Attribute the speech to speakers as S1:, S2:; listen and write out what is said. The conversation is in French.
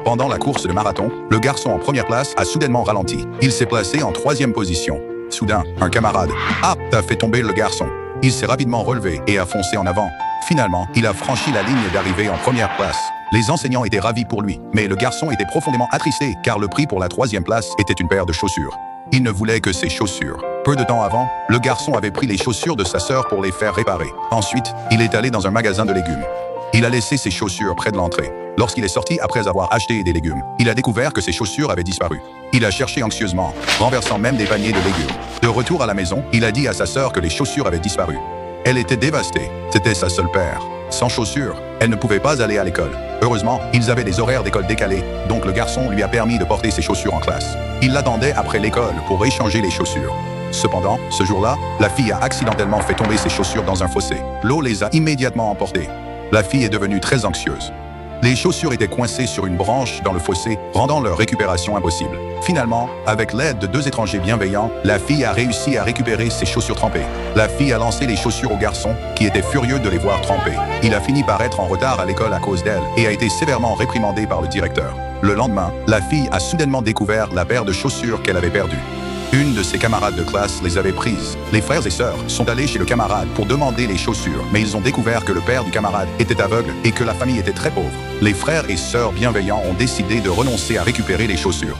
S1: Pendant la course de marathon, le garçon en première place a soudainement ralenti. Il s'est placé en troisième position. Soudain, un camarade « Ah, t'as fait tomber le garçon !» Il s'est rapidement relevé et a foncé en avant. Finalement, il a franchi la ligne d'arrivée en première place. Les enseignants étaient ravis pour lui, mais le garçon était profondément attristé car le prix pour la troisième place était une paire de chaussures. Il ne voulait que ses chaussures. Peu de temps avant, le garçon avait pris les chaussures de sa sœur pour les faire réparer. Ensuite, il est allé dans un magasin de légumes. Il a laissé ses chaussures près de l'entrée. Lorsqu'il est sorti après avoir acheté des légumes, il a découvert que ses chaussures avaient disparu. Il a cherché anxieusement, renversant même des paniers de légumes. De retour à la maison, il a dit à sa sœur que les chaussures avaient disparu. Elle était dévastée. C'était sa seule paire. Sans chaussures, elle ne pouvait pas aller à l'école. Heureusement, ils avaient des horaires d'école décalés, donc le garçon lui a permis de porter ses chaussures en classe. Il l'attendait après l'école pour échanger les chaussures. Cependant, ce jour-là, la fille a accidentellement fait tomber ses chaussures dans un fossé. L'eau les a immédiatement emportées. La fille est devenue très anxieuse. Les chaussures étaient coincées sur une branche dans le fossé, rendant leur récupération impossible. Finalement, avec l'aide de deux étrangers bienveillants, la fille a réussi à récupérer ses chaussures trempées. La fille a lancé les chaussures au garçon, qui était furieux de les voir trempées. Il a fini par être en retard à l'école à cause d'elle et a été sévèrement réprimandé par le directeur. Le lendemain, la fille a soudainement découvert la paire de chaussures qu'elle avait perdue. Une de ses camarades de classe les avait prises. Les frères et sœurs sont allés chez le camarade pour demander les chaussures, mais ils ont découvert que le père du camarade était aveugle et que la famille était très pauvre. Les frères et sœurs bienveillants ont décidé de renoncer à récupérer les chaussures.